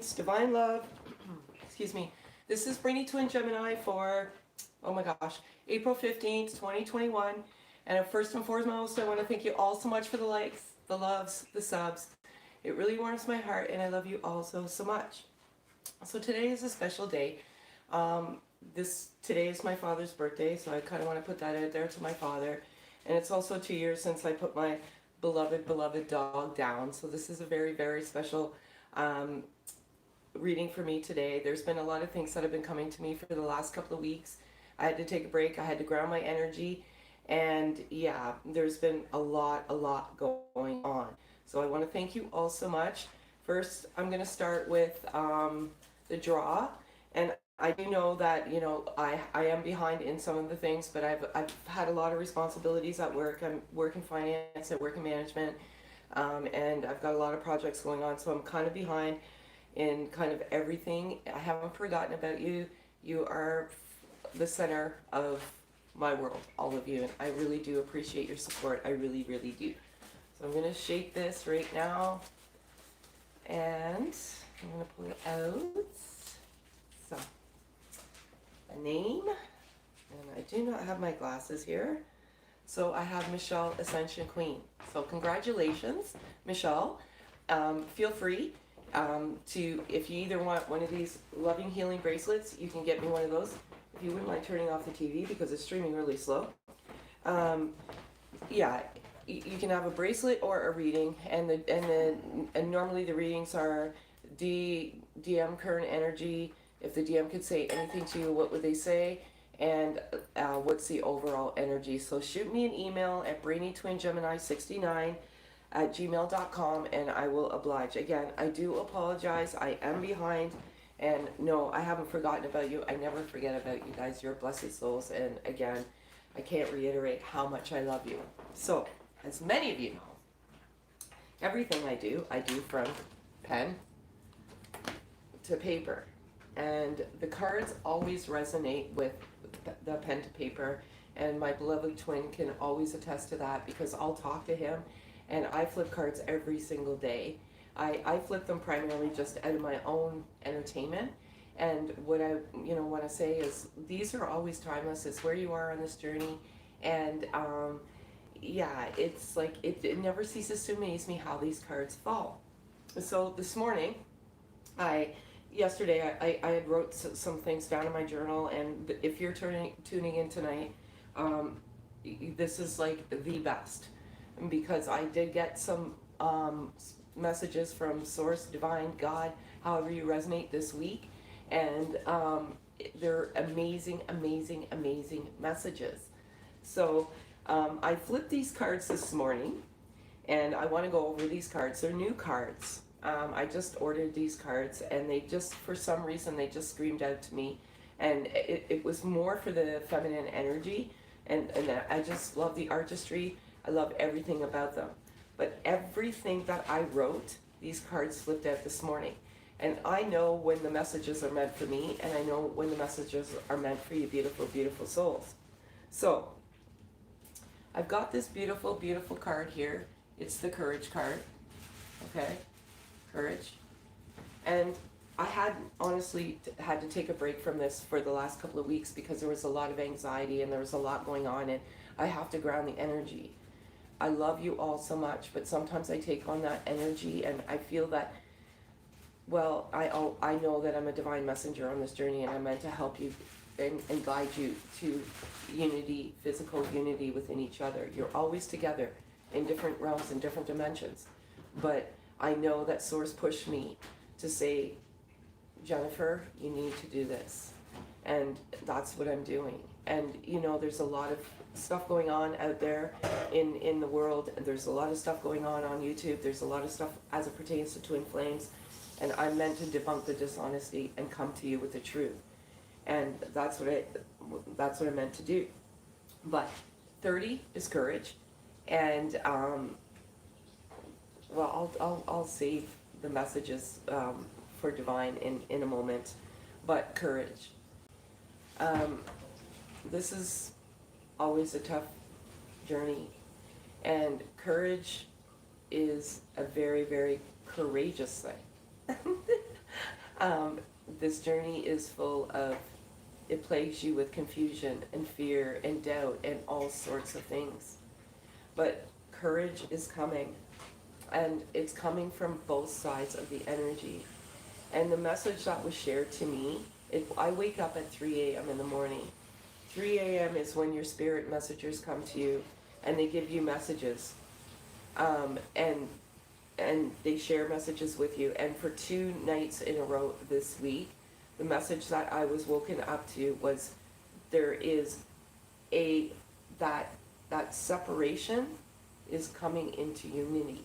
Saints, Divine Love. Excuse me. This is Brainy Twin Gemini for, oh my gosh, April 15th, 2021. And first and foremost, I want to thank you all so much for the likes, the loves, the subs. It really warms my heart, and I love you all so, so much. So today is a special day. Today is my father's birthday, so I kind of want to put that out there to my father. And it's also 2 years since I put my beloved, beloved dog down. So this is a very, very special reading for me today. There's been a lot of things that have been coming to me for the last couple of weeks. I had to take a break. I had to ground my energy. And yeah, there's been a lot going on. So I want to thank you all so much. First, I'm going to start with the draw. And I do know that, I am behind in some of the things, but I've had a lot of responsibilities at work. I work in finance, I work in management, and I've got a lot of projects going on, so I'm kind of behind in kind of everything. I haven't forgotten about you. You are the center of my world, all of you, and I really do appreciate your support. I really, really do. So I'm going to shape this right now, and I'm going to pull it out. So, a name, and I do not have my glasses here. So I have Michelle Ascension Queen. So congratulations, Michelle. Feel free to, if you either want one of these loving healing bracelets, you can get me one of those. If you wouldn't mind turning off the TV because it's streaming really slow. Yeah, you can have a bracelet or a reading, and normally the readings are DM current energy. If the DM could say anything to you, what would they say? And what's the overall energy? So shoot me an email at brainytwingemini69@gmail.com, and I will oblige. Again, I do apologize. I am behind. And no, I haven't forgotten about you. I never forget about you guys. You're blessed souls. And again, I can't reiterate how much I love you. So, as many of you know, everything I do from pen to paper. And the cards always resonate with the pen to paper, and my beloved twin can always attest to that because I'll talk to him, and I flip cards every single day. I flip them primarily just out of my own entertainment, and what I want to say is these are always timeless. It's where you are on this journey, and yeah, it's like it never ceases to amaze me how these cards fall. So this morning, yesterday I had wrote some things down in my journal, and if you're tuning in tonight, this is like the best, because I did get some messages from Source, Divine, God, however you resonate this week, and they're amazing messages. So I flipped these cards this morning, and I want to go over these cards. They're new cards. I just ordered these cards, and they just, for some reason, they just screamed out to me, and it was more for the feminine energy, and I just love the artistry. I love everything about them. But everything that I wrote, these cards flipped out this morning. And I know when the messages are meant for me, and I know when the messages are meant for you beautiful, beautiful souls. So, I've got this beautiful, beautiful card here. It's the Courage card, okay? Courage. And I had honestly had to take a break from this for the last couple of weeks because there was a lot of anxiety and there was a lot going on, and I have to ground the energy. I love you all so much, but sometimes I take on that energy, and I feel that, well, I know that I'm a divine messenger on this journey, and I'm meant to help you and guide you to unity, physical unity within each other. You're always together in different realms and different dimensions. But I know that Source pushed me to say, Jennifer, you need to do this. And that's what I'm doing. And there's a lot of stuff going on out there in the world. There's a lot of stuff going on YouTube. There's a lot of stuff as it pertains to twin flames. And I'm meant to debunk the dishonesty and come to you with the truth. And that's what I'm meant to do. But 30 is courage. And well, I'll save the messages for Divine in a moment. But courage. This is always a tough journey, and courage is a very, very courageous thing. Um, this journey is full of, it plagues you with confusion and fear and doubt and all sorts of things. But courage is coming, and it's coming from both sides of the energy. And the message that was shared to me, I wake up at 3 a.m. in the morning. 3 a.m. is when your spirit messengers come to you and they give you messages. And they share messages with you. And for 2 nights in a row this week, the message that I was woken up to was there is that separation is coming into unity.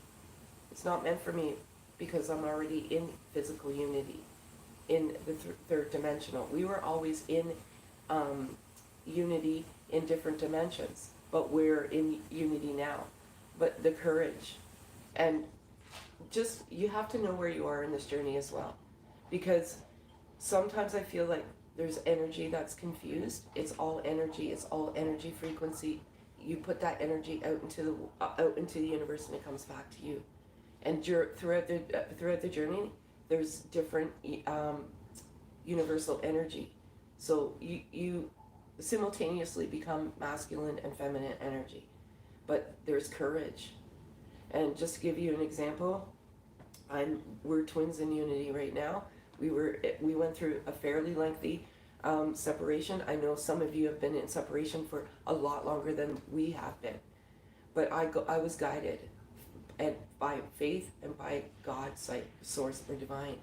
It's not meant for me because I'm already in physical unity, in the third dimensional. We were always in unity in different dimensions, but we're in unity now. But the courage, and just, you have to know where you are in this journey as well, because sometimes I feel like there's energy that's confused. It's all energy frequency. You put that energy out into the universe and it comes back to you. And throughout the journey, there's different universal energy. So you simultaneously become masculine and feminine energy, but there's courage. And just to give you an example, we're twins in unity right now. We went through a fairly lengthy separation. I know some of you have been in separation for a lot longer than we have been, but I was guided, and by faith and by God's source or divine,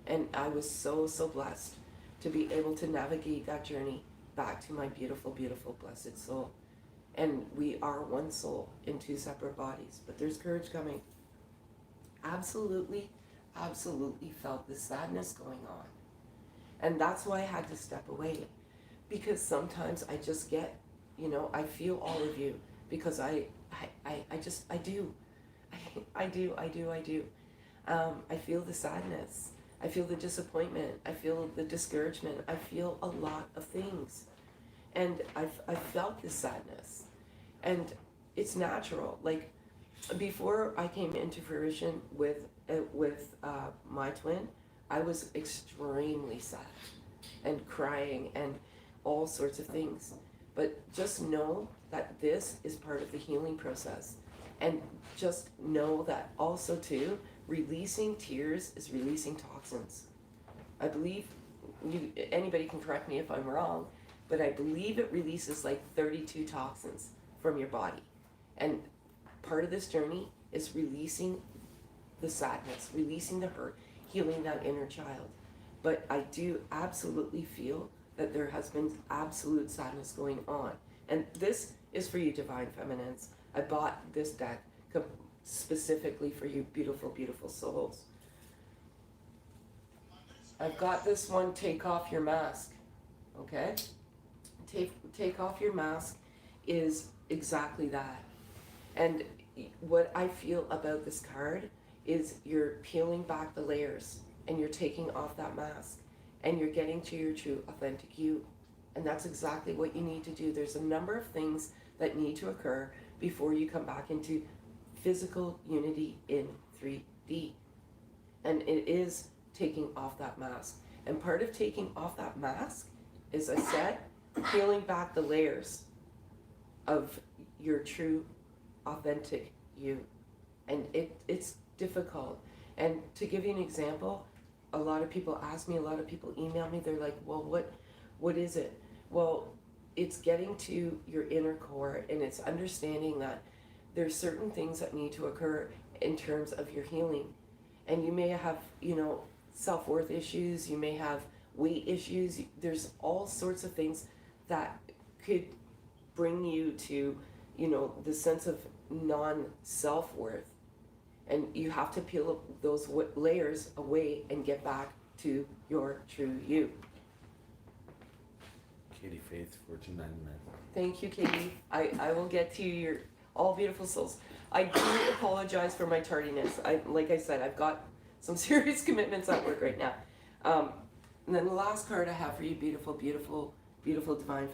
and I was so blessed to be able to navigate that journey back to my beautiful, beautiful, blessed soul. And we are one soul in 2 separate bodies, but there's courage coming. Absolutely felt the sadness going on. And that's why I had to step away, because sometimes I just get, I feel all of you, because I do. I feel the sadness. I feel the disappointment. I feel the discouragement. I feel a lot of things. And I felt this sadness. And it's natural. Like, before I came into fruition with my twin, I was extremely sad and crying and all sorts of things. But just know that this is part of the healing process. And just know that also too, releasing tears is releasing toxins. I believe, anybody can correct me if I'm wrong, but I believe it releases like 32 toxins from your body. And part of this journey is releasing the sadness, releasing the hurt, healing that inner child. But I do absolutely feel that there has been absolute sadness going on. And this is for you, Divine Feminines. I bought this deck specifically for you, beautiful, beautiful souls. I've got this one, Take Off Your Mask. Okay? Take Off Your Mask is exactly that. And what I feel about this card is you're peeling back the layers and you're taking off that mask and you're getting to your true, authentic you. And that's exactly what you need to do. There's a number of things that need to occur before you come back into physical unity in 3D. And it is taking off that mask. And part of taking off that mask is, I said, peeling back the layers of your true, authentic you. And it's difficult. And to give you an example, a lot of people ask me, a lot of people email me, they're like, well, what is it? Well, it's getting to your inner core, and it's understanding that there's certain things that need to occur in terms of your healing. And you may have, self-worth issues, you may have weight issues, there's all sorts of things that could bring you to, the sense of non-self-worth. And you have to peel those layers away and get back to your true you. Katie Faith, 1499. Thank you, Katie. I will get to your all beautiful souls. I do apologize for my tardiness. Like I said, I've got some serious commitments at work right now. And then the last card I have for you, beautiful, beautiful, beautiful divine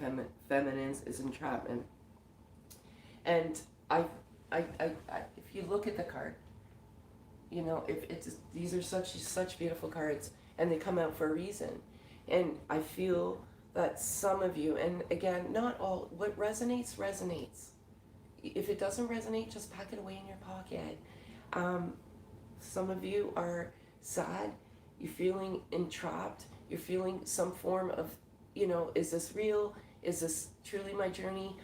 feminines, is entrapment. And I if you look at the card, You know, if it's these are such beautiful cards, and they come out for a reason. And I feel that some of you, and again, not all, what resonates resonates. If it doesn't resonate, just pack it away in your pocket. Some of you are sad, you're feeling entrapped, you're feeling some form of, you know, is this real? Is this truly my journey?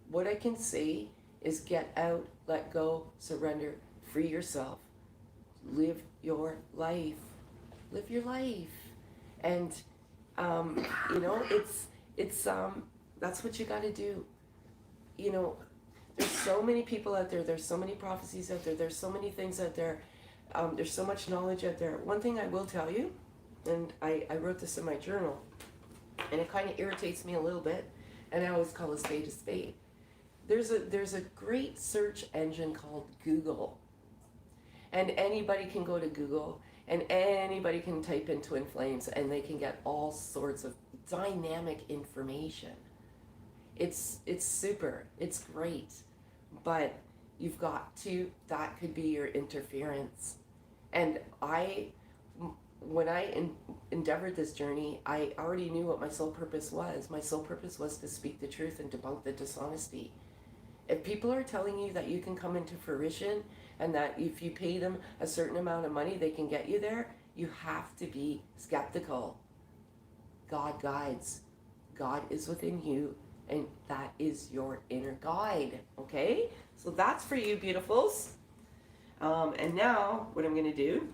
What I can say is get out, let go, surrender, free yourself, live your life, live your life. And, you know, that's what you got to do. You know, there's so many people out there, there's so many prophecies out there, there's so many things out there, there's so much knowledge out there. One thing I will tell you, and I wrote this in my journal, and it kind of irritates me a little bit, and I always call a spade a spade. There's a great search engine called Google, and anybody can go to Google, and anybody can type in twin flames, and they can get all sorts of dynamic information. It's super, it's great, but you've got to, that could be your interference. And when I endeavored this journey, I already knew what my soul purpose was. My soul purpose was to speak the truth and debunk the dishonesty. If people are telling you that you can come into fruition and that if you pay them a certain amount of money, they can get you there, you have to be skeptical. God guides. God is within you, and that is your inner guide, okay? So that's for you, beautifuls. And now what I'm going to do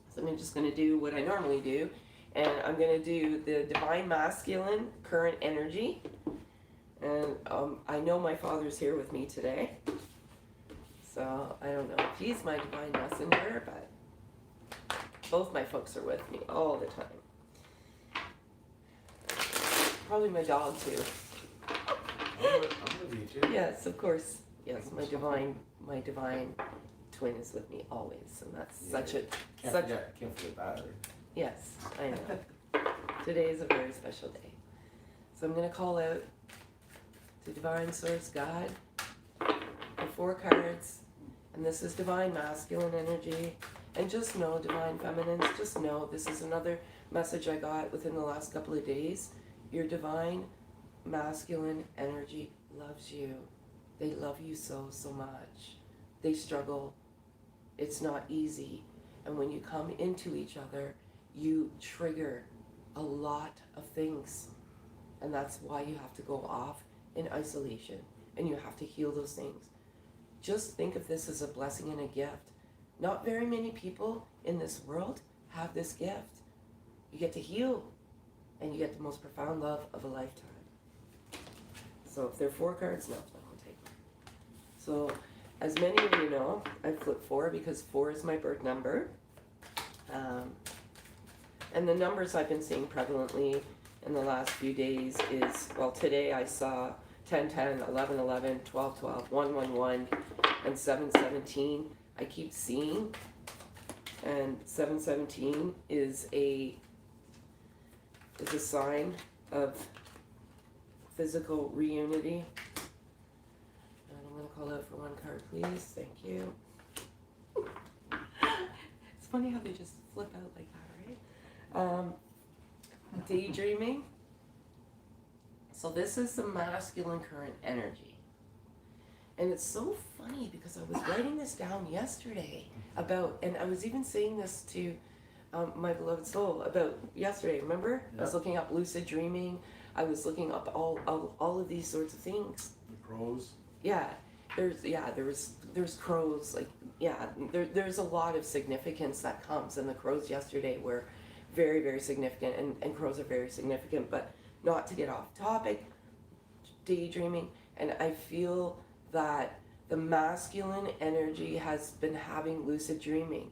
is I'm just going to do what I normally do, and I'm going to do the Divine Masculine Current Energy. And I know my father's here with me today, so I don't know if he's my divine messenger, but both my folks are with me all the time. Probably my dog too. I'm with you too. Yes, of course. Yes, my divine twin is with me always, and that's Can't forget that. Right? Yes, I know. Today is a very special day, so I'm going to call out to Divine Source God, the 4 cards, and this is Divine Masculine Energy. And just know, Divine Feminines, just know this is another message I got within the last couple of days. Your Divine Masculine Energy loves you. They love you so much. They struggle. It's not easy. And when you come into each other, you trigger a lot of things. And that's why you have to go off in isolation, and you have to heal those things. Just think of this as a blessing and a gift. Not very many people in this world have this gift. You get to heal, and you get the most profound love of a lifetime. So if there are 4 cards, no, I won't take them. So as many of you know, I flipped 4 because 4 is my birth number. And the numbers I've been seeing prevalently in the last few days is, well, today I saw 10-10, 11-11, 12-12, 1-1-1, and 7-17. I keep seeing, and 7-17 is a sign of physical reunity. And I'm going to call out for 1 card, please. Thank you. It's funny how they just flip out like that, right? Daydreaming. So this is the masculine current energy. And it's so funny because I was writing this down yesterday about, and I was even saying this to my beloved soul about yesterday, remember? Yep. I was looking up lucid dreaming. I was looking up all of these sorts of things. The crows. Yeah. There's crows, like, yeah, there's a lot of significance that comes, and the crows yesterday were very, very significant, and crows are very significant, but not to get off topic, daydreaming, and I feel that the masculine energy has been having lucid dreaming.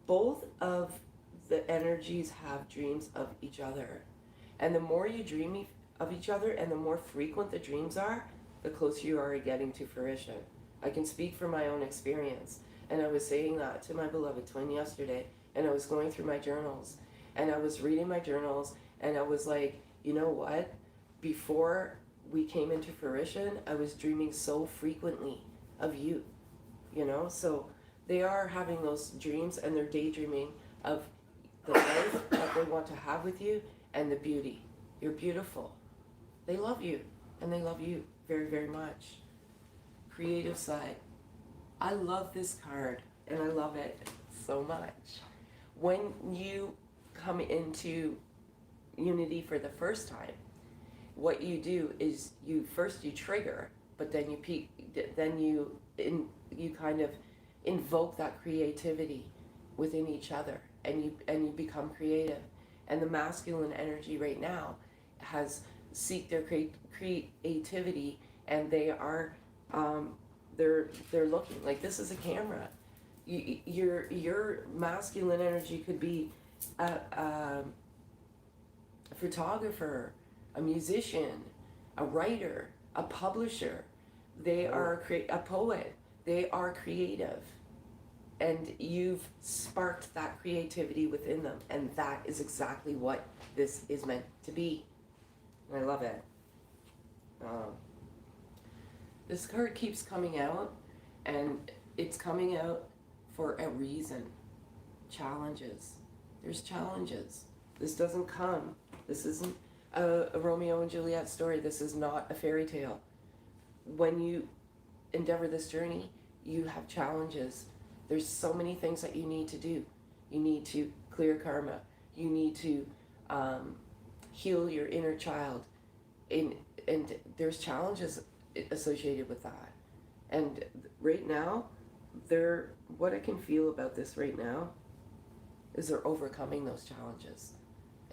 Both of the energies have dreams of each other, and the more you dream of each other and the more frequent the dreams are, the closer you are getting to fruition. I can speak from my own experience, and I was saying that to my beloved twin yesterday, and I was going through my journals, and I was reading my journals, and I was like, you know what? Before we came into fruition, I was dreaming so frequently of you, you know? So they are having those dreams and they're daydreaming of the life that they want to have with you and the beauty. You're beautiful. They love you and they love you very, very much. Creative side. I love this card and I love it so much. When you come into unity for the first time, what you do is you trigger, but then you kind of invoke that creativity within each other, and you become creative. And the masculine energy right now has seek their creativity, and they are they're looking like this is a camera. Your masculine energy could be a photographer, a musician, a writer, a publisher. They are a poet. They are creative, and you've sparked that creativity within them, and that is exactly what this is meant to be. And I love it. This card keeps coming out, and it's coming out for a reason. Challenges. There's challenges. This doesn't come. This isn't a Romeo and Juliet story. This is not a fairy tale. When you endeavor this journey, you have challenges. There's so many things that you need to do. You need to clear karma. You need to heal your inner child. And there's challenges associated with that. And right now, what I can feel about this right now is they're overcoming those challenges.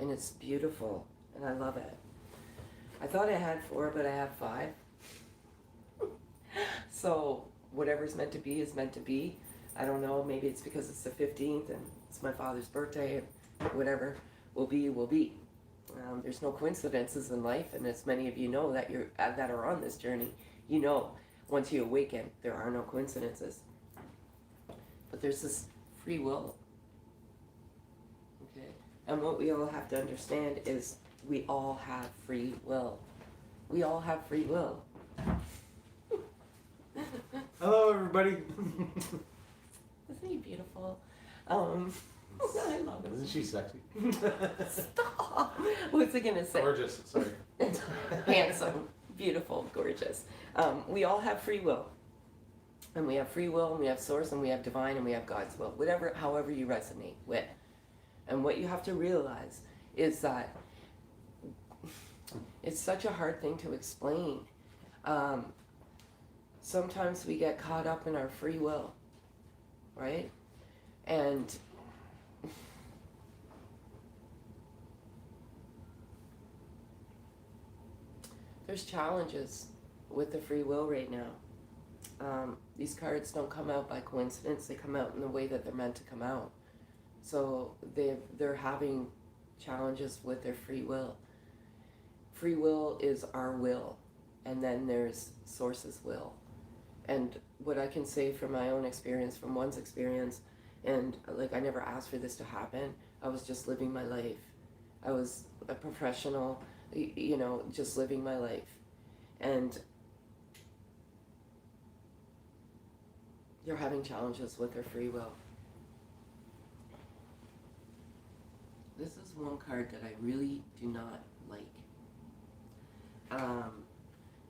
And it's beautiful, and I love it. I thought I had 4, but I have 5. So whatever's meant to be is meant to be. I don't know, maybe it's because it's the 15th and it's my father's birthday, and whatever will be, will be. There's no coincidences in life, and as many of you know that that are on this journey, you know, once you awaken, there are no coincidences. But there's this free will. Okay? And what we all have to understand is we all have free will. We all have free will. Hello, everybody. Isn't he beautiful? I love him. Isn't she sexy? Stop. What's it gonna say? Gorgeous. Sorry. Handsome, beautiful, gorgeous. We all have free will. And we have free will, and we have source, and we have divine, and we have God's will. However you resonate with. And what you have to realize is that it's such a hard thing to explain. Sometimes we get caught up in our free will, right? And there's challenges with the free will right now. These cards don't come out by coincidence. They come out in the way that they're meant to come out. So they're having challenges with their free will. Free will is our will, and then there's Source's will. And what I can say from my own experience, from one's experience, and like I never asked for this to happen. I was just living my life. I was a professional, you know, just living my life. And you're having challenges with their free will. This is one card that I really do not like.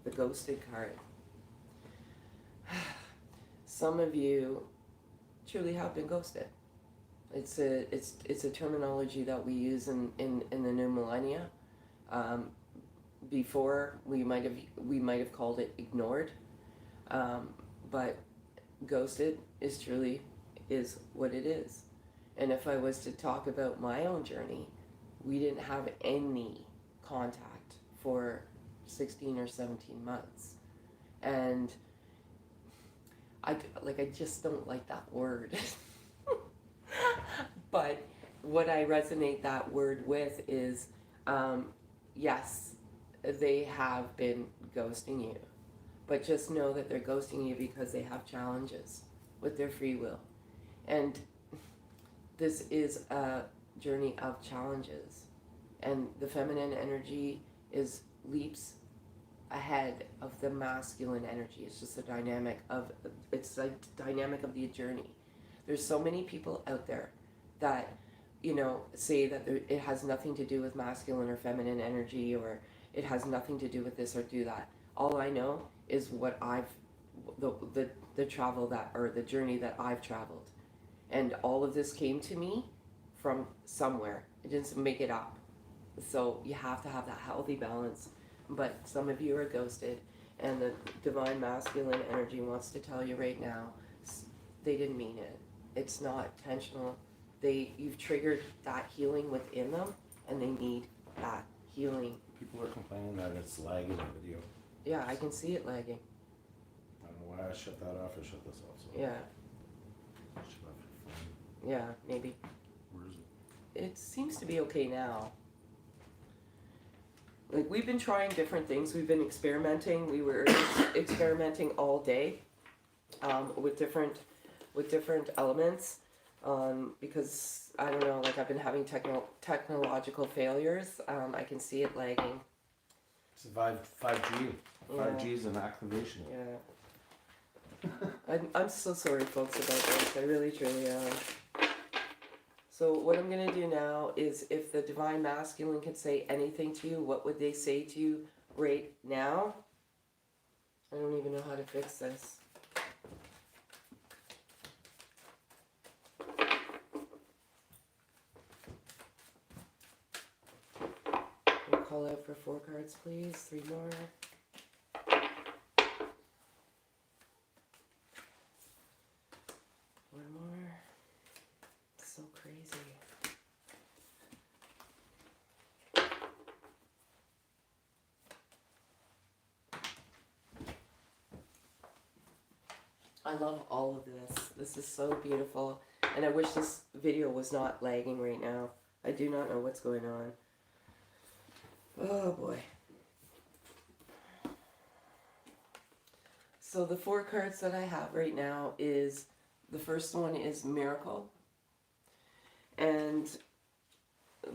The ghosted card. Some of you truly have been ghosted. It's a terminology that we use in the new millennia. Before we might have called it ignored, but ghosted is what it is. And if I was to talk about my own journey, we didn't have any contact for 16 or 17 months. And I just don't like that word. But what I resonate that word with is, yes, they have been ghosting you. But just know that they're ghosting you because they have challenges with their free will. And this is a journey of challenges. And the feminine energy leaps ahead of the masculine energy. It's just a dynamic of the journey. There's so many people out there that, say that it has nothing to do with masculine or feminine energy, or it has nothing to do with this or do that. All I know is what the travel that, or the journey that I've traveled. And all of this came to me from somewhere. I didn't make it up. So you have to have that healthy balance. But some of you are ghosted, and the divine masculine energy wants to tell you right now, they didn't mean it. It's not intentional. You've triggered that healing within them, and they need that healing. People are complaining that it's lagging the video. Yeah, I can see it lagging. I don't know why I shut that off. I shut this off. So Yeah, shut off your phone. yeah, maybe. Where is it? It seems to be okay now. Like, we've been trying different things. We've been experimenting. We were experimenting all day with different elements because I don't know. Like, I've been having technological failures. I can see it lagging. It's 5G. Yeah. 5G is an activation. Yeah. I'm so sorry, folks, about this. I really, truly am. So what I'm going to do now is, if the Divine Masculine could say anything to you, what would they say to you right now? I don't even know how to fix this. We'll call out for 4 cards, please. 3 more. One more. So crazy. I love all of this. This is so beautiful. And I wish this video was not lagging right now. I do not know what's going on. Oh boy. So the 4 cards that I have right now is, the first one is Miracle. And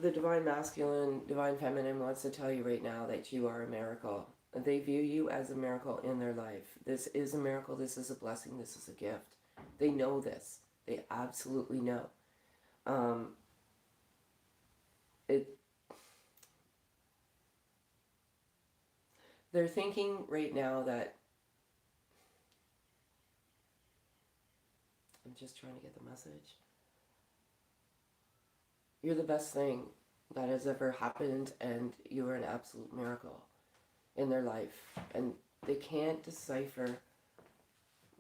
the Divine Masculine, Divine Feminine wants to tell you right now that you are a miracle. They view you as a miracle in their life. This is a miracle. This is a blessing. This is a gift. They know this. They absolutely know. They're thinking right now that, I'm just trying to get the message. You're the best thing that has ever happened, and you are an absolute miracle in their life. And they can't decipher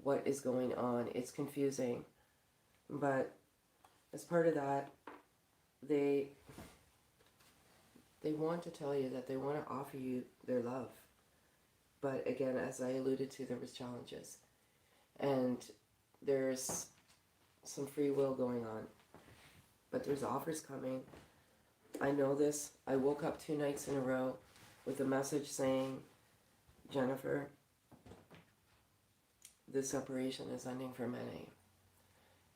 what is going on. It's confusing. But as part of that, they want to tell you that they want to offer you their love. But again, as I alluded to, there was challenges. And there's some free will going on. But there's offers coming. I know this. I woke up 2 nights in a row with a message saying, Jennifer, this separation is ending for many.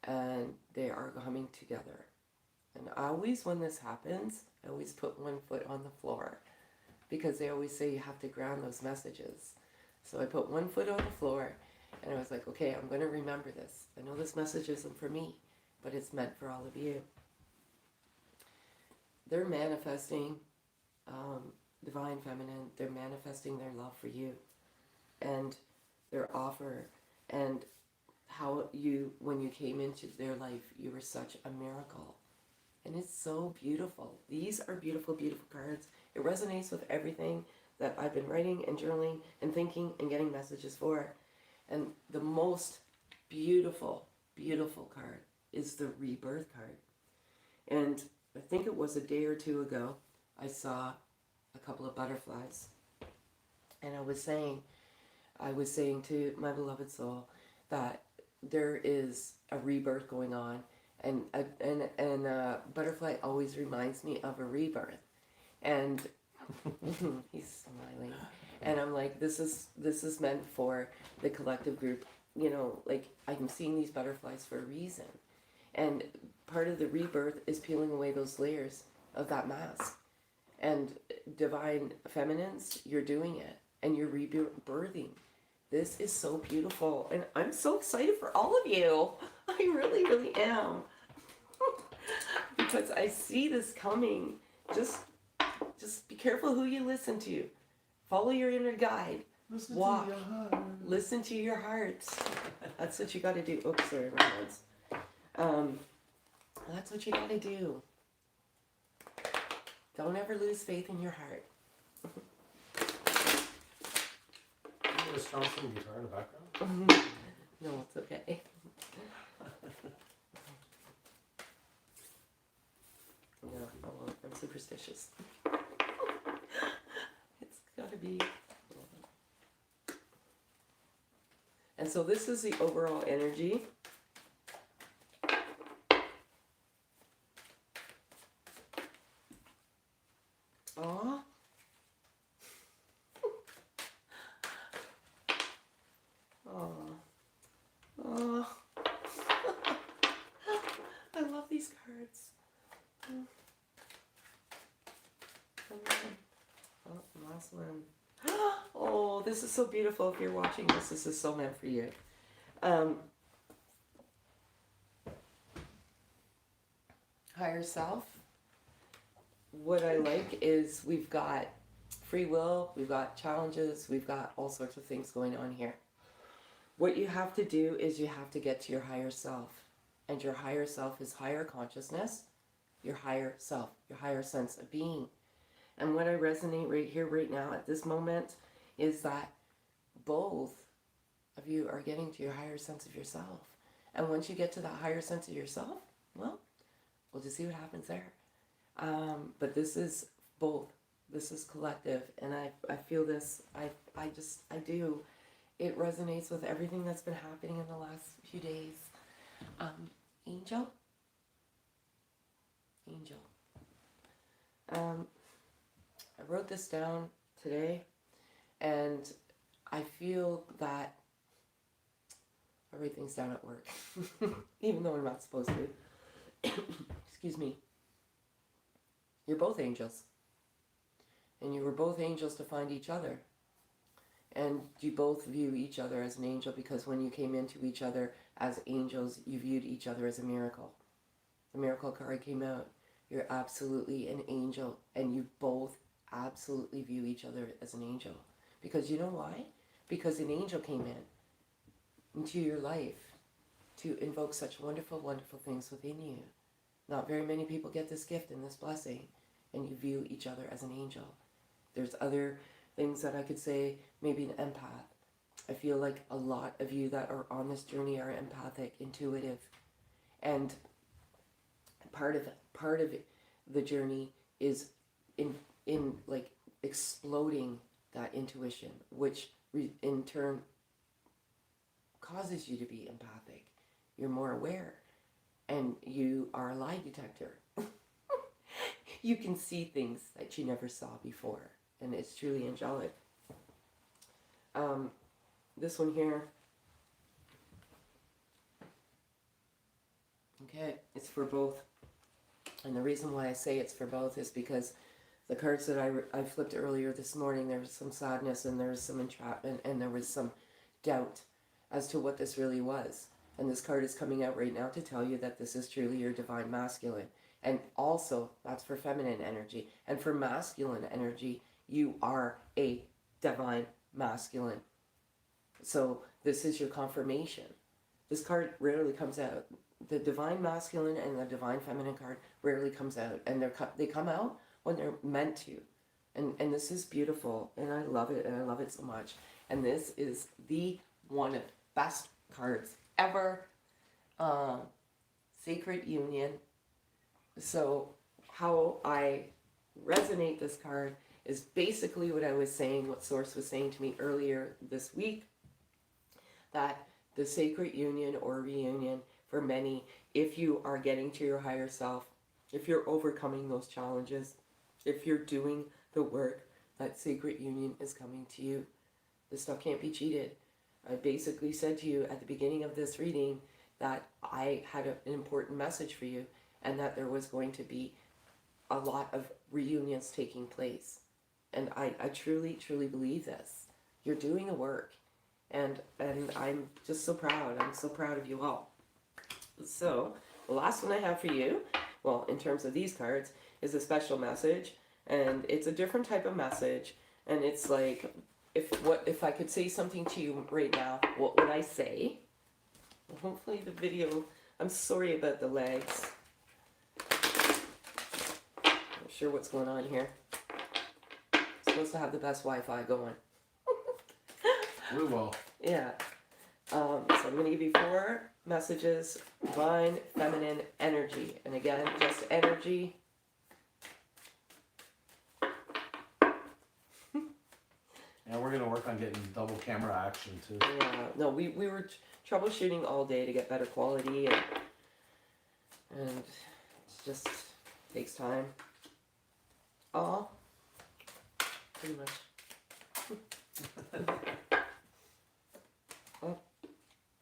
And they are coming together. And always when this happens, I always put 1 foot on the floor. Because they always say you have to ground those messages. So I put 1 foot on the floor, and I was like, okay, I'm going to remember this. I know this message isn't for me, but it's meant for all of you. They're manifesting Divine Feminine. They're manifesting their love for you and their offer, and how you, when you came into their life, you were such a miracle. And it's so beautiful. These are beautiful, beautiful cards. It resonates with everything that I've been writing and journaling and thinking and getting messages for. And the most beautiful, beautiful card is the Rebirth card. And I think it was a day or 2 ago, I saw a couple of butterflies. And I was saying to my beloved soul that there is a rebirth going on. And a butterfly always reminds me of a rebirth. And he's smiling. And I'm like, this is meant for the collective group. You know, like, I'm seeing these butterflies for a reason. And part of the rebirth is peeling away those layers of that mask. And Divine Feminines, you're doing it. And you're rebirthing This is so beautiful, and I'm so excited for all of you. I really, really am. Because I see this coming. Just be careful who you listen to. Follow your inner guide. Listen Walk. to your heart. Listen to your hearts. That's what you got to do. Oops, sorry, my hands. That's what you got to do. Don't ever lose faith in your heart. You a strong some guitar in the background? No, it's okay. No, I won't. I'm superstitious. It's gotta be. And so this is the overall energy. Aw. Aw. Aw. I love these cards. Oh, last one. Oh, this is so beautiful. If you're watching this is so meant for you. Higher self. What I like is we've got free will, we've got challenges, we've got all sorts of things going on here. What you have to do is you have to get to your higher self. And your higher self is higher consciousness, your higher self, your higher sense of being. And what I resonate right here, right now, at this moment, is that both of you are getting to your higher sense of yourself. And once you get to that higher sense of yourself, well, we'll just see what happens there. But this is both. This is collective. And I feel this. I do. It resonates with everything that's been happening in the last few days. Angel? Angel. I wrote this down today, and I feel that I write things down at work, even though I'm not supposed to. Excuse me. You're both angels. And you were both angels to find each other. And you both view each other as an angel because when you came into each other as angels, you viewed each other as a miracle. The miracle card came out. You're absolutely an angel, and you both absolutely view each other as an angel. Because you know why? Because an angel came into your life to invoke such wonderful, wonderful things within you. Not very many people get this gift and this blessing, and you view each other as an angel. There's other things that I could say, maybe an empath. I feel like a lot of you that are on this journey are empathic, intuitive, and part of the journey is in like exploding that intuition, which in turn causes you to be empathic. You're more aware, and you are a lie detector. You can see things that you never saw before, and it's truly angelic. This one here. Okay, it's for both. And the reason why I say it's for both is because the cards that I flipped earlier this morning, there was some sadness and there was some entrapment and there was some doubt as to what this really was. And this card is coming out right now to tell you that this is truly your divine masculine. And also, that's for feminine energy. And for masculine energy, you are a divine masculine. So this is your confirmation. This card rarely comes out. The divine masculine and the divine feminine card rarely comes out, and they come out when they're meant to, and this is beautiful, and I love it, and I love it so much. And this is the one of the best cards ever. Sacred Union. So how I resonate this card is basically what I was saying, what Source was saying to me earlier this week, that the sacred union or reunion for many, if you are getting to your higher self, if you're overcoming those challenges, if you're doing the work, that sacred union is coming to you. This stuff can't be cheated. I basically said to you at the beginning of this reading that I had an important message for you, and that there was going to be a lot of reunions taking place. And I truly, truly believe this. You're doing the work. and I'm just so proud. I'm so proud of you all. So the last one I have for you, well, in terms of these cards, is a special message, and it's a different type of message, and it's like, if I could say something to you right now, what would I say? Hopefully the video. I'm sorry about the legs. Not sure what's going on here. Supposed to have the best Wi-Fi going. We will. Yeah. So I'm going to give you 4 messages: divine, feminine, energy, and again, just energy. And we're gonna work on getting double camera action too. Yeah. No, we were troubleshooting all day to get better quality, and it just takes time. Oh. Pretty much.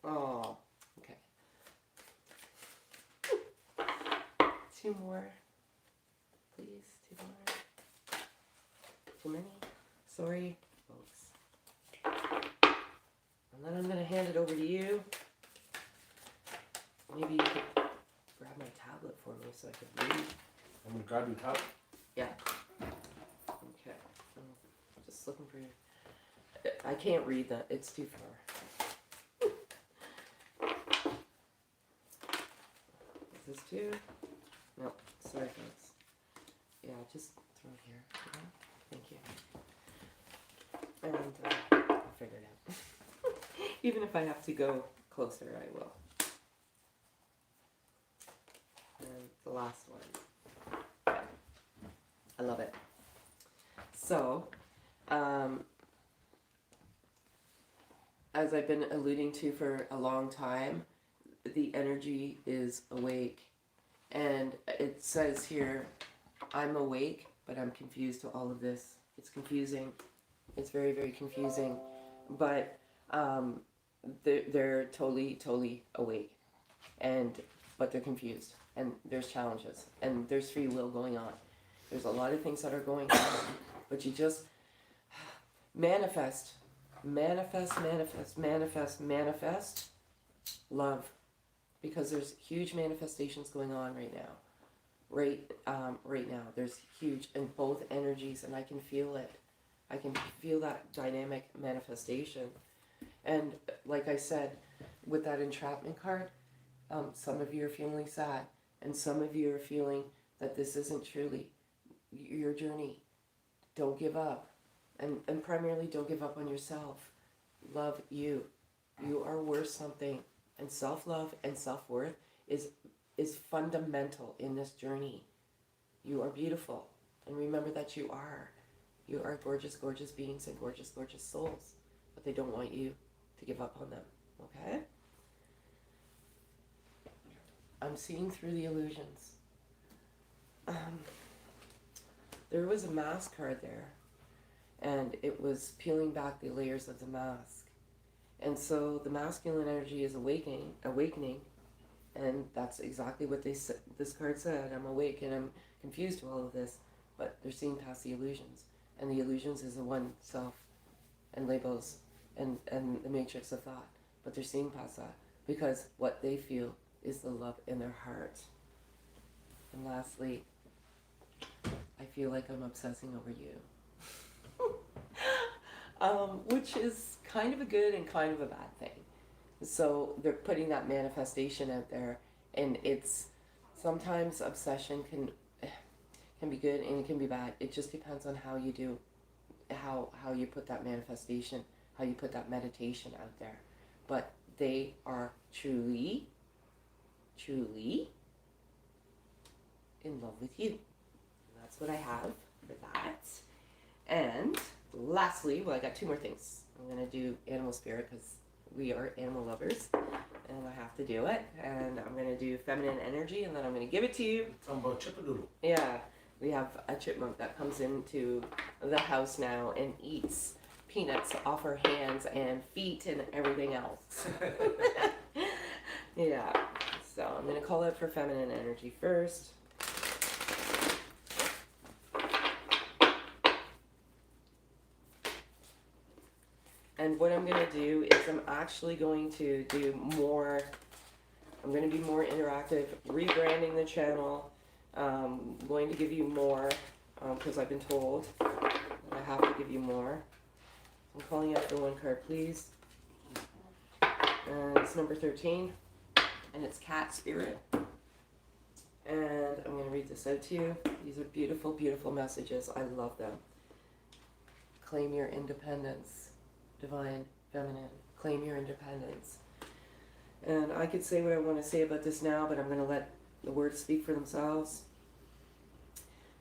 Oh, okay. 2 more. Please, 2 more. Too many? Sorry, folks. And then I'm going to hand it over to you. Maybe you could grab my tablet for me so I could read. I'm gonna grab your cup. Yeah. Okay. I'm just looking for your... I can't read that. It's too far. Is this too? No. Sorry, folks. Yeah, just throw it here. Yeah. Thank you. And I'll figure it out. Even if I have to go closer, I will. And the last one. Yeah. I love it. So, as I've been alluding to for a long time, the energy is awake. And it says here, I'm awake, but I'm confused to all of this. It's confusing. It's very, very confusing. But they're totally awake. But they're confused. And there's challenges. And there's free will going on. There's a lot of things that are going on. But you just manifest love, because there's huge manifestations going on right now. Right now, there's huge in both energies, and I can feel it. I can feel that dynamic manifestation. And like I said, with that entrapment card, some of you are feeling sad, and some of you are feeling that this isn't truly your journey. Don't give up. And primarily, don't give up on yourself. Love you. You are worth something. And self-love and self-worth is fundamental in this journey. You are beautiful. And remember that you are. You are gorgeous, gorgeous beings and gorgeous, gorgeous souls. But they don't want you to give up on them. Okay? I'm seeing through the illusions. There was a mask card there. And it was peeling back the layers of the mask. And so the masculine energy is awakening, and that's exactly what this card said. I'm awake and I'm confused to all of this, but they're seeing past the illusions. And the illusions is the one self and labels and the matrix of thought. But they're seeing past that because what they feel is the love in their heart. And lastly, I feel like I'm obsessing over you. Which is kind of a good and kind of a bad thing. So they're putting that manifestation out there, and it's sometimes obsession can be good and it can be bad. It just depends on how you do, how you put that manifestation, how you put that meditation out there. But they are truly in love with you. And that's what I have for that. And lastly, well, I got 2 more things. I'm going to do animal spirit because we are animal lovers and I have to do it. And I'm going to do feminine energy, and then I'm going to give it to you. Talking about Chippadoodle. Yeah, we have a chipmunk that comes into the house now and eats peanuts off her hands and feet and everything else. Yeah, so I'm going to call out for feminine energy first. And what I'm going to do is I'm actually going to do more, I'm going to be more interactive, rebranding the channel, going to give you more, because I've been told that I have to give you more. I'm calling out for one card, please. And it's number 13, and it's Cat Spirit. And I'm going to read this out to you. These are beautiful, beautiful messages. I love them. Claim your independence, divine feminine. Claim your independence. And I could say what I want to say about this now, but I'm going to let the words speak for themselves.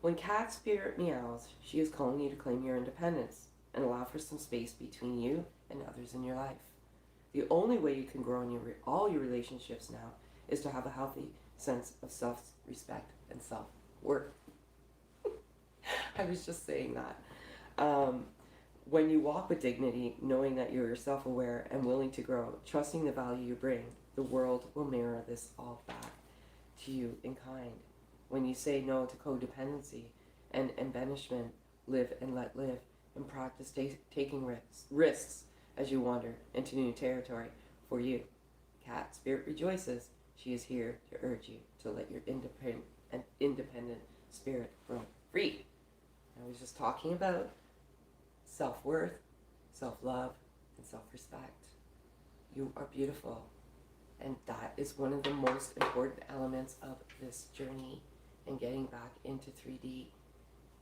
When Cat Spirit meows, she is calling you to claim your independence and allow for some space between you and others in your life. The only way you can grow in all your relationships now is to have a healthy sense of self-respect and self-worth. I was just saying that. When you walk with dignity, knowing that you're self-aware and willing to grow, trusting the value you bring, the world will mirror this all back to you in kind. When you say no to codependency and banishment, live and let live, and practice taking risks as you wander into new territory for you. Cat Spirit rejoices. She is here to urge you to let your independent spirit roam free. I was just talking about self-worth, self-love, and self-respect. You are beautiful. And that is one of the most important elements of this journey and getting back into 3D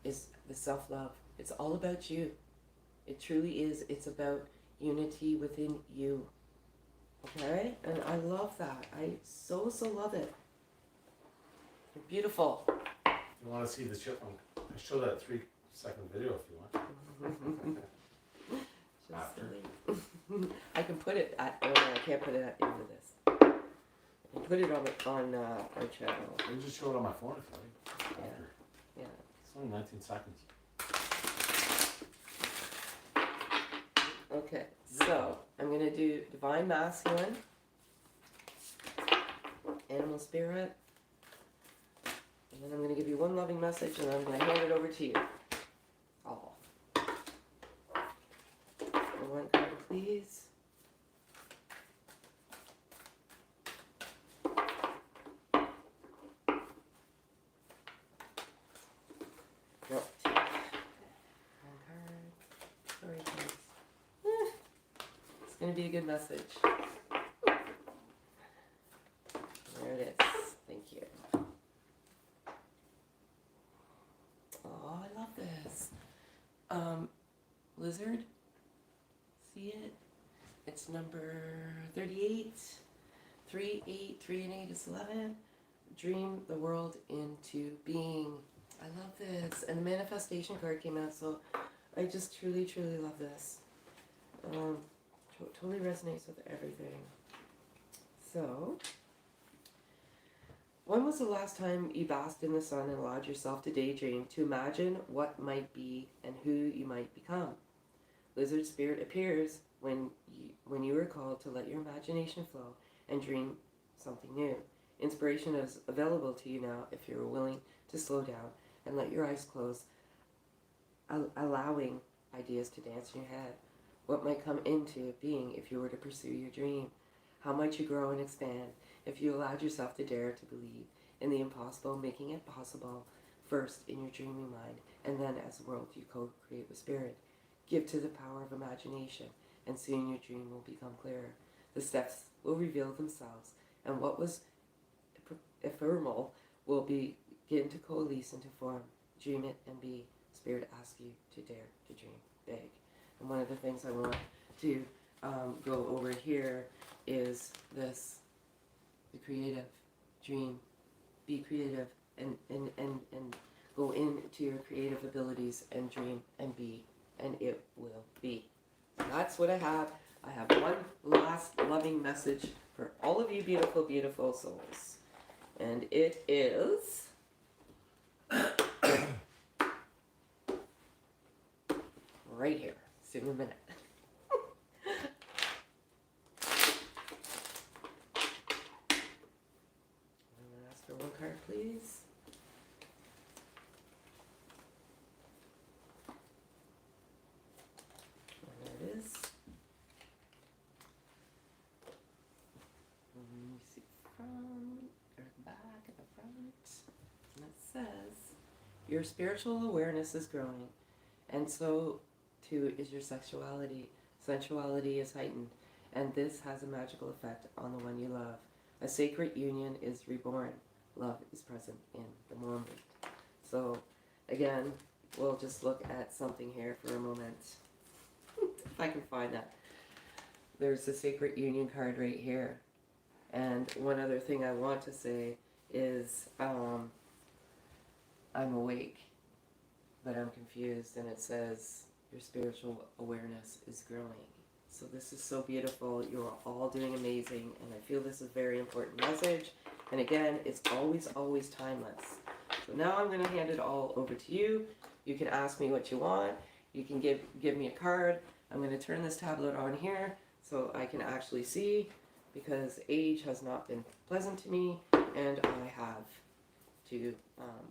is the self-love. It's all about you. It truly is. It's about unity within you. Okay? And I love that. I so love it. You're beautiful. You want to see the chipmunk? I show that 3-second video if you want. Just After. silly. I can put it at, oh no, I can't put it at the end of this. I can put it on our channel. You just show it on my phone if you like. After. Yeah. It's only 19 seconds. Okay, so I'm going to do Divine Masculine, Animal Spirit, and then I'm going to give you one loving message and I'm going to hand it over to you. Oh. One card, please. No, two. One card. Sorry, guys. It's going to be a good message. There it is. Thank you. Oh, I love this. Lizard. See it? It's number 38. 3, 8, 3 and 8 is 11. Dream the world into being. I love this. And the manifestation card came out, so I just truly love this. Totally resonates with everything. So, when was the last time you basked in the sun and allowed yourself to daydream, to imagine what might be and who you might become? Lizard Spirit appears when you are called to let your imagination flow and dream something new. Inspiration is available to you now if you're willing to slow down and let your eyes close, allowing ideas to dance in your head. What might come into being if you were to pursue your dream? How might you grow and expand if you allowed yourself to dare to believe in the impossible, making it possible first in your dreaming mind, and then as the world you co-create with Spirit. Give to the power of imagination, and soon your dream will become clearer. The steps will reveal themselves, and what was ephemeral will begin to coalesce into form. Dream it and be. Spirit asks you to dare to dream big. And one of the things I want to go over here is this: the creative dream. Be creative and go into your creative abilities and dream and be, and it will be. That's what I have. I have one last loving message for all of you beautiful, beautiful souls. And it is right here. See you in a minute. I'm going to ask for one card, please. There it is. your spiritual awareness is growing, and so too is your sexuality. Sensuality is heightened, and this has a magical effect on the one you love. A sacred union is reborn. Love is present in the moment. So, again, we'll just look at something here for a moment. If I can find that. There's the sacred union card right here. And one other thing I want to say is I'm awake, but I'm confused, and it says your spiritual awareness is growing. So this is so beautiful. You're all doing amazing, and I feel this is a very important message. And again, it's always, always timeless. So now I'm going to hand it all over to you. You can ask me what you want. You can give me a card. I'm going to turn this tablet on here so I can actually see, because age has not been pleasant to me, and I have to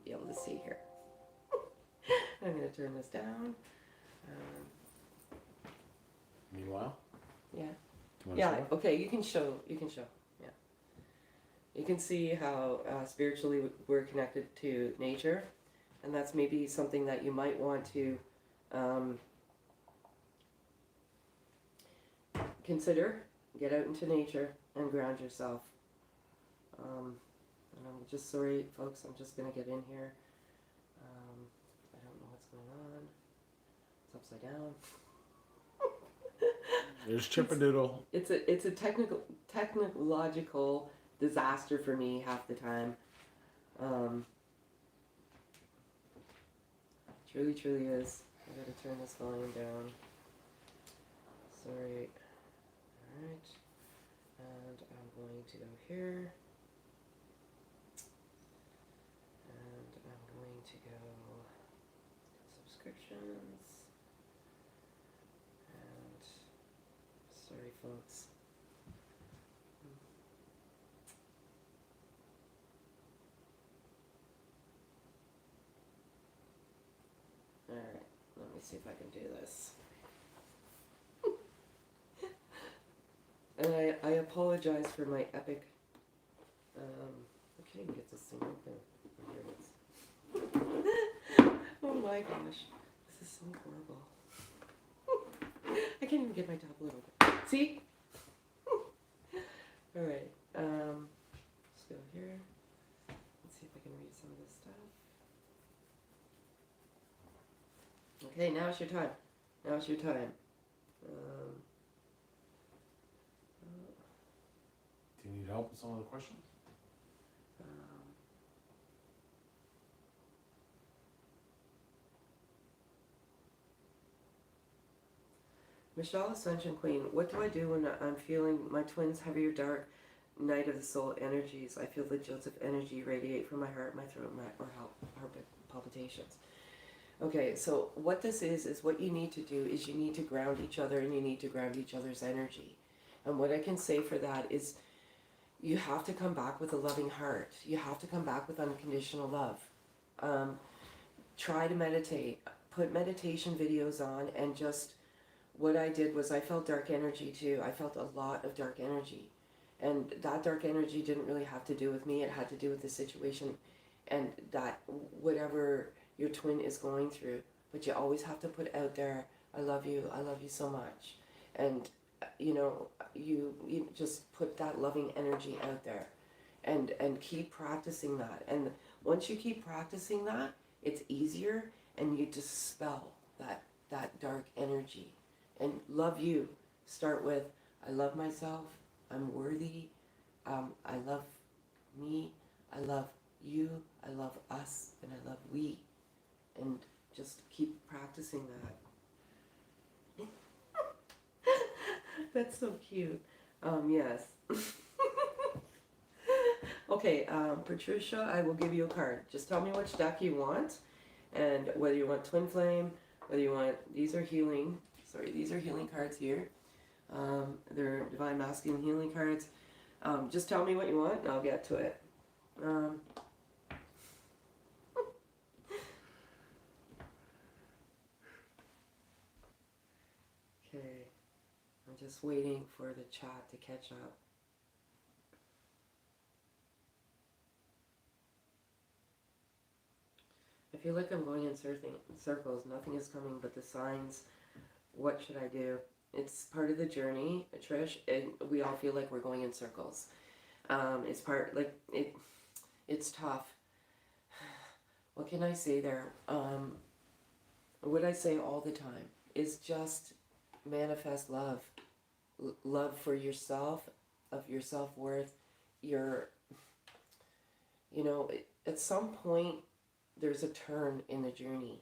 be able to see here. I'm going to turn this down. Meanwhile? Yeah. You wanna Yeah, show? okay, you can show. Yeah. You can see how spiritually we're connected to nature, and that's maybe something that you might want to consider. Get out into nature and ground yourself. And I'm just sorry, folks, I'm just going to get in here. I don't know what's going on. It's upside down. There's Chippadoodle. It's a technological disaster for me half the time. Truly is. I gotta turn this volume down. Sorry. Alright. And I'm going to go here. And I'm going to go subscriptions. And sorry, folks. Alright, let me see if I can do this. And I apologize for my epic, I can't even get this thing open. Here it is. Oh my gosh, this is so horrible. I can't even get my tablet open. See? Alright, let's go here. Let's see if I can read some of this stuff. Okay, now it's your time. Now it's your time. Do you need help with some of the questions? Michelle Ascension Queen, what do I do when I'm feeling my twins' heavier, dark night of the soul energies? I feel the jolts of energy radiate from my heart, my throat, or heart palpitations. Okay, so what this is what you need to do is you need to ground each other, and you need to ground each other's energy. And what I can say for that is you have to come back with a loving heart. You have to come back with unconditional love. Try to meditate. Put meditation videos on, and just what I did was I felt dark energy too. I felt a lot of dark energy. And that dark energy didn't really have to do with me. It had to do with the situation and that whatever your twin is going through. But you always have to put out there, I love you so much. And you just put that loving energy out there and keep practicing that. And once you keep practicing that, it's easier, and you dispel that dark energy. And love you. Start with, I love myself, I'm worthy, I love me, I love you, I love us, and I love we. And just keep practicing that. That's so cute. Yes. Okay, Patricia, I will give you a card. Just tell me which deck you want, and whether you want Twin Flame, whether you want, these are healing cards here. They're Divine Masculine Healing cards. Just tell me what you want, and I'll get to it. Okay, I'm just waiting for the chat to catch up. I feel like I'm going in circles. Nothing is coming but the signs. What should I do? It's part of the journey, Trish, and we all feel like we're going in circles. It's part, like, it's tough. What can I say there? What I say all the time is just manifest love. Love for yourself, of your self-worth, your, at some point, there's a turn in the journey.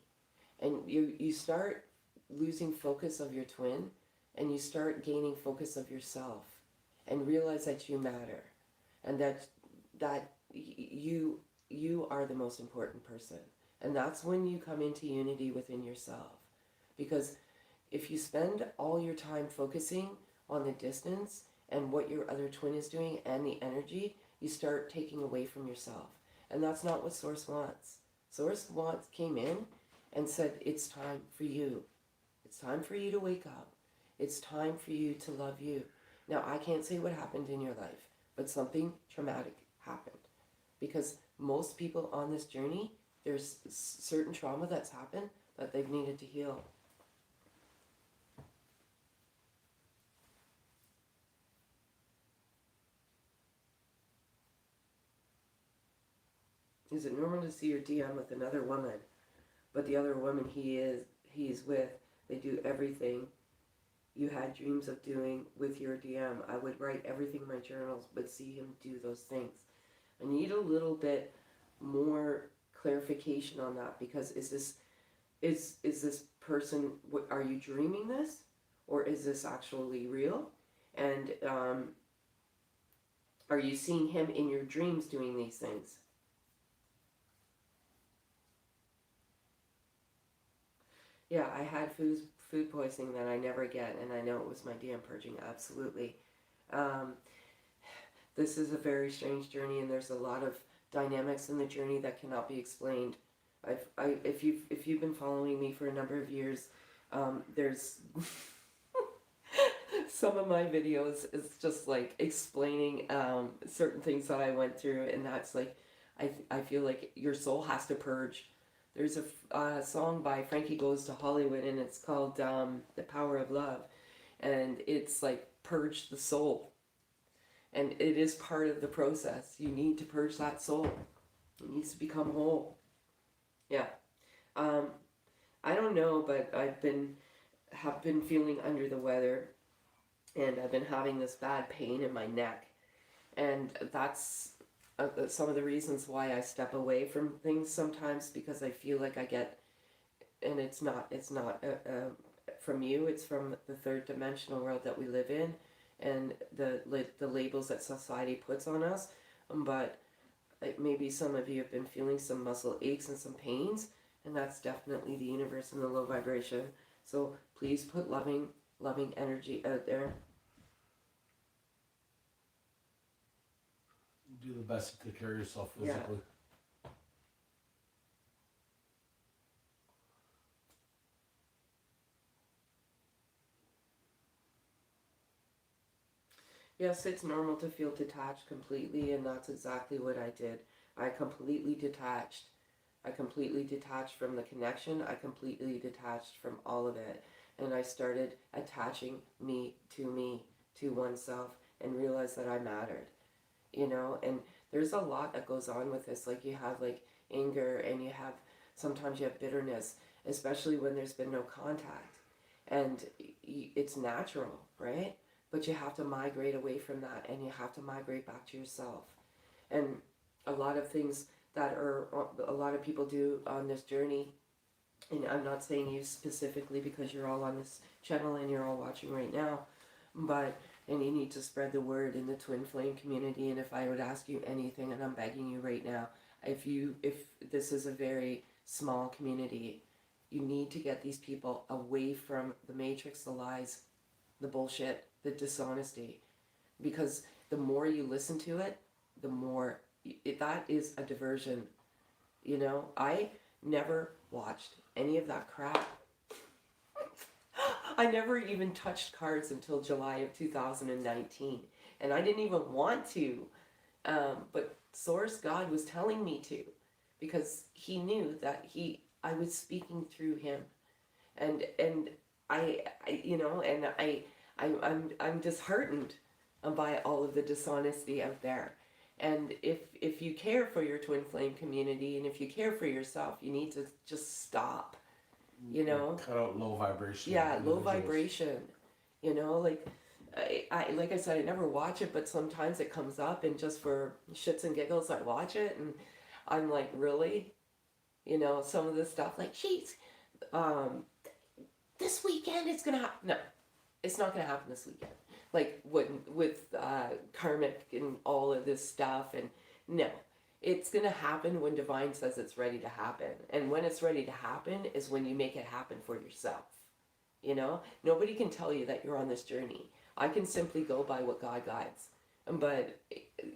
And you start losing focus of your twin, and you start gaining focus of yourself, and realize that you matter, and that you are the most important person. And that's when you come into unity within yourself. Because if you spend all your time focusing on the distance and what your other twin is doing and the energy, you start taking away from yourself. And that's not what Source wants. Source came in and said, it's time for you. It's time for you to wake up. It's time for you to love you. Now, I can't say what happened in your life, but something traumatic happened. Because most people on this journey, there's certain trauma that's happened that they've needed to heal. Is it normal to see your DM with another woman, but the other woman he's with, they do everything you had dreams of doing with your DM? I would write everything in my journals, but see him do those things. I need a little bit more clarification on that, because is this person, are you dreaming this, or is this actually real? And are you seeing him in your dreams doing these things? Yeah, I had food poisoning that I never get, and I know it was my DM purging, absolutely. This is a very strange journey, and there's a lot of dynamics in the journey that cannot be explained. If you've been following me for a number of years, there's some of my videos is just like explaining certain things that I went through, and that's like, I feel like your soul has to purge. There's a song by Frankie Goes to Hollywood, and it's called The Power of Love, and it's like purge the soul. And it is part of the process. You need to purge that soul. It needs to become whole. Yeah. I don't know, but have been feeling under the weather, and I've been having this bad pain in my neck, and that's some of the reasons why I step away from things sometimes, because I feel like I get, and it's not from you, it's from the third dimensional world that we live in, and the labels that society puts on us. But maybe some of you have been feeling some muscle aches and some pains, and that's definitely the universe and the low vibration. So please put loving energy out there. Do the best to take care of yourself physically. Yes, it's normal to feel detached completely, and that's exactly what I did. I completely detached. I completely detached from the connection. I completely detached from all of it. And I started attaching me, to oneself, and realized that I mattered. And there's a lot that goes on with this. Like, you have like anger, and sometimes you have bitterness, especially when there's been no contact. And it's natural, right? But you have to migrate away from that, and you have to migrate back to yourself. And a lot of things that a lot of people do on this journey, and I'm not saying you specifically because you're all on this channel and you're all watching right now, and you need to spread the word in the Twin Flame community. And if I would ask you anything, and I'm begging you right now, if this is a very small community, you need to get these people away from the matrix, the lies, the bullshit, the dishonesty, because the more you listen to it, the more that is a diversion. I never watched any of that crap. I never even touched cards until July of 2019, and I didn't even want to, but Source God was telling me to, because he knew that I was speaking through him, and I'm disheartened by all of the dishonesty out there. And if you care for your twin flame community, and if you care for yourself, you need to just stop. Cut out low vibration. Yeah, low vibration. Like like I said, I never watch it, but sometimes it comes up, and just for shits and giggles, I watch it, and I'm like, really? Some of the stuff, like, geez, this weekend it's gonna happen. No, it's not gonna happen this weekend. Like with karmic and all of this stuff, and no, it's gonna happen when divine says it's ready to happen, and when it's ready to happen is when you make it happen for yourself. Nobody can tell you that you're on this journey. I can simply go by what God guides. But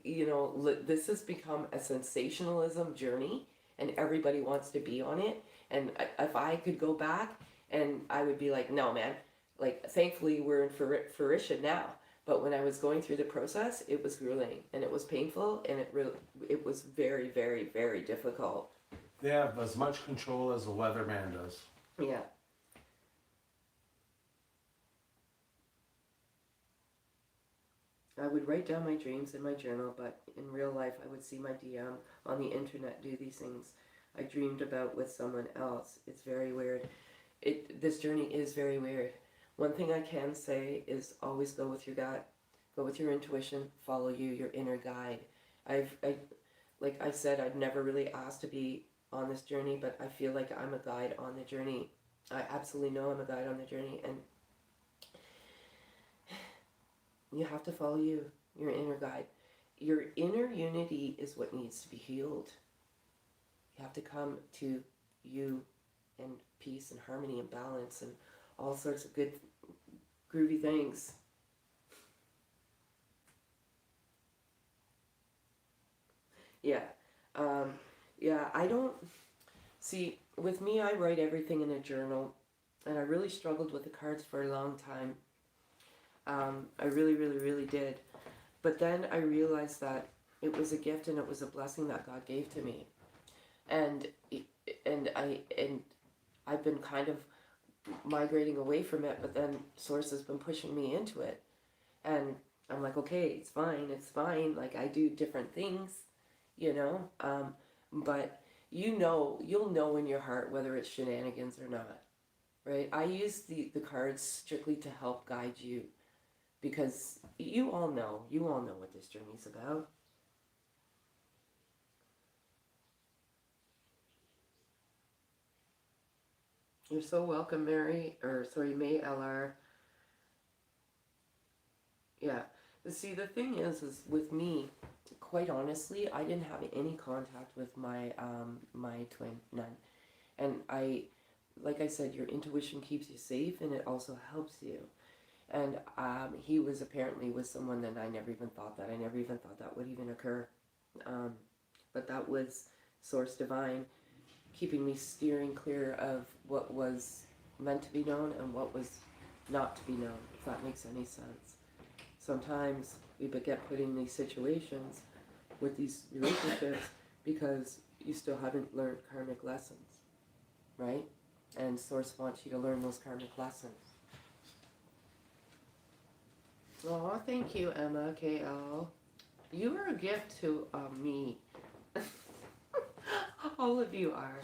this has become a sensationalism journey, and everybody wants to be on it. And if I could go back, and I would be like, no, man. Like, thankfully, we're in fruition now. But when I was going through the process, it was grueling, and it was painful, and it was very, very, very difficult. They have as much control as a weatherman does. Yeah. I would write down my dreams in my journal, but in real life, I would see my DM on the internet do these things I dreamed about with someone else. It's very weird. This journey is very weird. One thing I can say is always go with your gut, go with your intuition, follow your inner guide. Like I said, I've never really asked to be on this journey, but I feel like I'm a guide on the journey. I absolutely know I'm a guide on the journey, and you have to follow your inner guide. Your inner unity is what needs to be healed. You have to come to you and peace and harmony and balance and all sorts of good, groovy things. Yeah. I don't... See, with me, I write everything in a journal, and I really struggled with the cards for a long time. I really, really, really did. But then I realized that it was a gift and it was a blessing that God gave to me. And I've been kind of migrating away from it, but then Source has been pushing me into it. And I'm like, okay, it's fine. Like, I do different things, but you'll know in your heart whether it's shenanigans or not, right? I use the cards strictly to help guide you, because you all know what this journey's about. You're so welcome, May LR. Yeah. See, the thing is with me, quite honestly, I didn't have any contact with my my twin, none. And like I said, your intuition keeps you safe, and it also helps you. And he was apparently with someone that I never even thought that would even occur. But that was Source Divine keeping me steering clear of what was meant to be known and what was not to be known, if that makes any sense. Sometimes we get put in these situations with these relationships because you still haven't learned karmic lessons, right? And Source wants you to learn those karmic lessons. Oh, thank you, Emma KL. You are a gift to me. All of you are.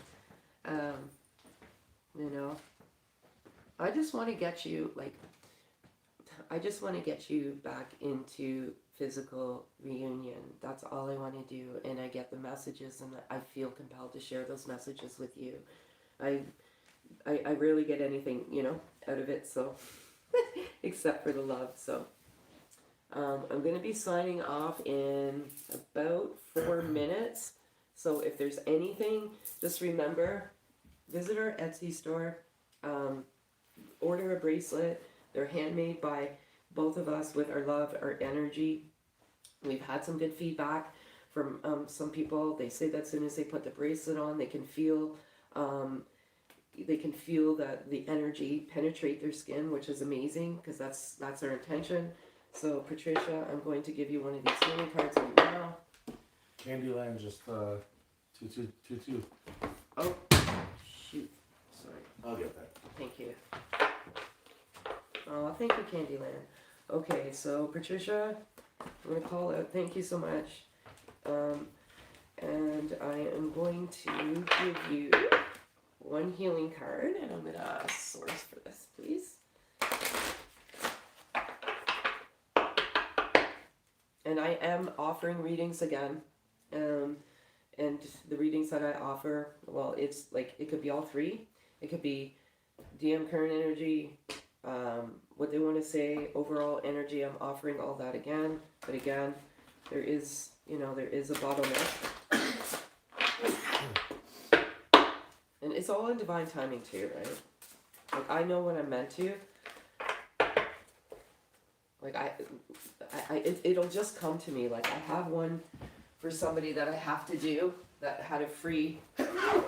I just want to get you, back into physical reunion. That's all I want to do. And I get the messages, and I feel compelled to share those messages with you. I rarely get anything, out of it, so, except for the love, so. I'm going to be signing off in about 4 minutes. So if there's anything, just remember, visit our Etsy store, order a bracelet. They're handmade by both of us with our love, our energy. We've had some good feedback from some people. They say that as soon as they put the bracelet on, they can feel that the energy penetrate their skin, which is amazing, because that's our intention. So, Patricia, I'm going to give you one of these healing cards right now. Candyland just 2. Oh, shoot. Sorry. I'll get that. Thank you. Oh, thank you, Candyland. Okay, so Patricia, I'm going to call out. Thank you so much. And I am going to give you one healing card, and I'm going to source for this, please. And I am offering readings again. And the readings that I offer, well, it's like, it could be all three. It could be DM current energy, what they want to say, overall energy. I'm offering all that again. But again, there is a bottleneck. And it's all in divine timing too, right? Like, I know when I'm meant to. Like, it'll just come to me. Like, I have one for somebody that I have to do that had a free. Oh,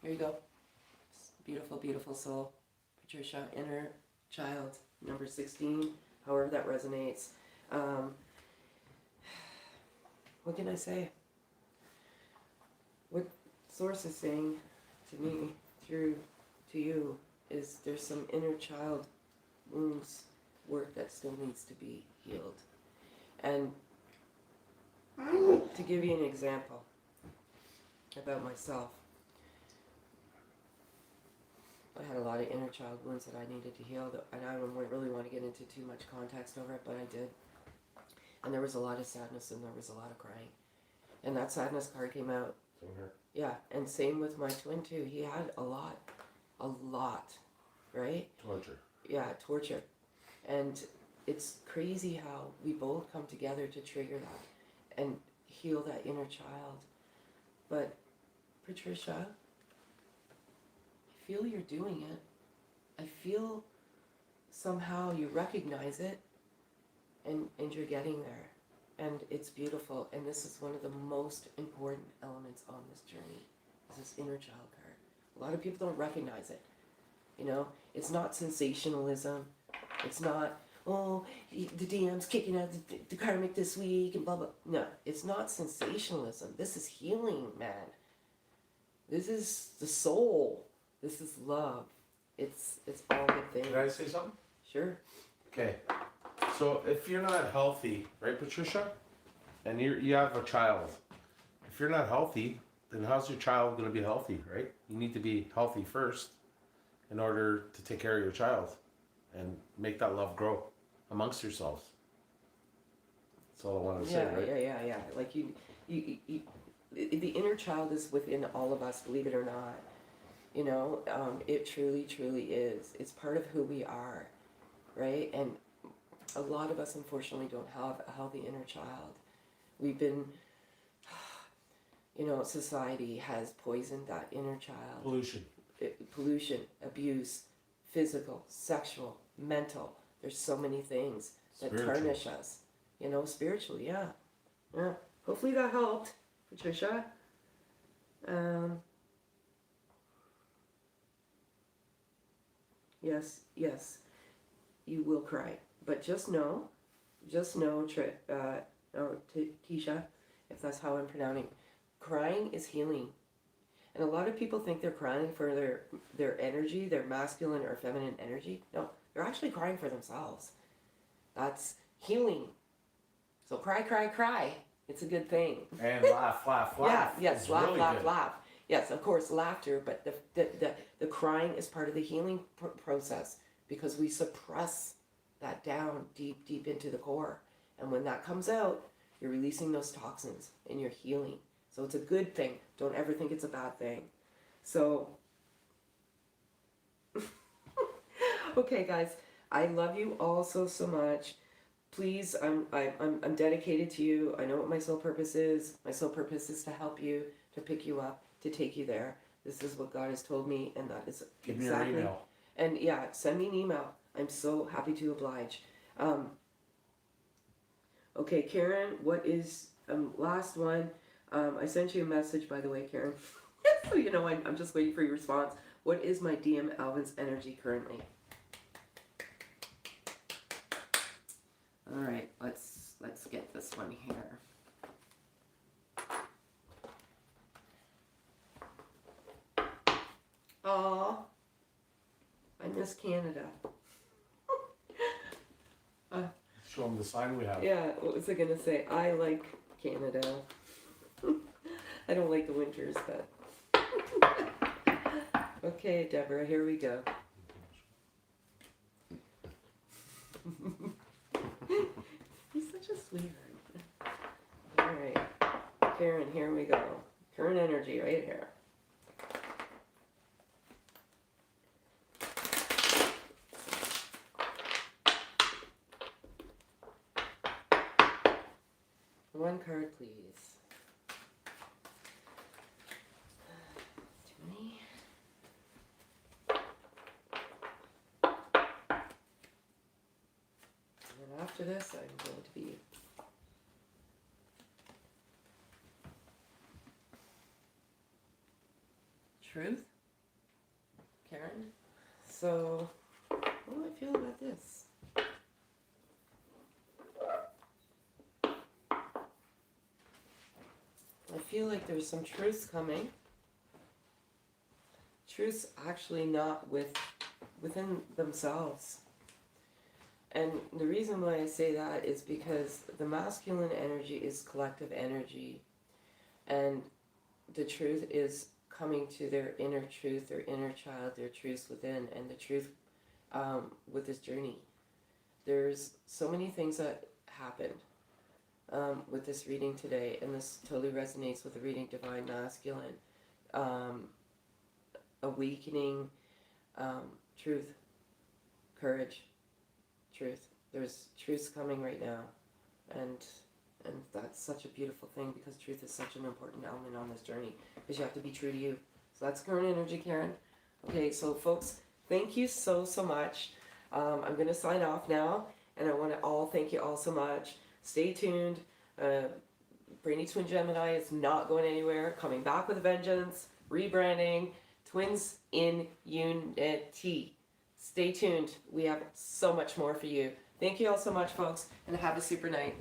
here you go. Beautiful, beautiful soul. Patricia, inner child, number 16, however that resonates. What can I say? What Source is saying to me through to you is there's some inner child wounds work that still needs to be healed. And to give you an example about myself, I had a lot of inner child wounds that I needed to heal, and I don't really want to get into too much context over it, but I did. And there was a lot of sadness and there was a lot of crying. And that sadness card came out. Yeah, and same with my twin too. He had a lot, right? Torture. Yeah, torture. And it's crazy how we both come together to trigger that and heal that inner child. But Patricia, I feel you're doing it. I feel somehow you recognize it and you're getting there. And it's beautiful. And this is one of the most important elements on this journey, is this inner child card. A lot of people don't recognize it. You know, it's not sensationalism. It's not, oh, the DM's kicking out the karmic this week and blah, blah. No, it's not sensationalism. This is healing, man. This is the soul. This is love. It's all the things. Can I say something? Sure. Okay. So if you're not healthy, right, Patricia? And you have a child. If you're not healthy, then how's your child going to be healthy, right? You need to be healthy first in order to take care of your child and make that love grow amongst yourselves. That's all I want to say, right? Yeah. Like you, the inner child is within all of us, believe it or not. You know, it truly, truly is. It's part of who we are, right? And a lot of us, unfortunately, don't have a healthy inner child. We've been, society has poisoned that inner child. Pollution, abuse, physical, sexual, mental. There's so many things that tarnish us. Spiritually, yeah. Hopefully that helped, Patricia. Yes, you will cry. But just know, Tisha, if that's how I'm pronouncing, crying is healing. And a lot of people think they're crying for their energy, their masculine or feminine energy. No, they're actually crying for themselves. That's healing. So cry, cry, cry. It's a good thing. And laugh. Yeah, yes, laugh, really laugh, good. laugh. Yes, of course, laughter, but the crying is part of the healing process because we suppress that down deep into the core. And when that comes out, you're releasing those toxins and you're healing. So it's a good thing. Don't ever think it's a bad thing. So, okay, guys, I love you all so much. Please, I'm dedicated to you. I know what my soul purpose is. My soul purpose is to help you, to pick you up, to take you there. This is what God has told me, and that is Give exactly. me your email. And yeah, send me an email. I'm so happy to oblige. Okay, Karen, what is last one? I sent you a message, by the way, Karen. So you know, I'm just waiting for your response. What is my DM Alvin's energy currently? All right, let's get this one here. Aw, I miss Canada. Show them the sign we have. Yeah, what was I gonna say? I like Canada. I don't like the winters, but. Okay, Deborah, here we go. He's such a sweetheart. Alright, Karen, here we go. Current energy right here. One card, please. Too many. And then after this, I'm going to be truth, Karen. So, what do I feel about this? I feel like there's some truths coming. Truths actually not within themselves. And the reason why I say that is because the masculine energy is collective energy. And the truth is coming to their inner truth, their inner child, their truth within, and the truth with this journey. There's so many things that happened with this reading today, and this totally resonates with the reading Divine Masculine. Awakening, truth, courage, truth. There's truths coming right now, and that's such a beautiful thing, because truth is such an important element on this journey, because you have to be true to you. So that's current energy, Karen. Okay, so folks, thank you so much. I'm going to sign off now, and I want to thank you all so much. Stay tuned. Brainy Twin Gemini is not going anywhere. Coming back with a vengeance. Rebranding. Twins in Unity. Stay tuned. We have so much more for you. Thank you all so much, folks, and have a super night.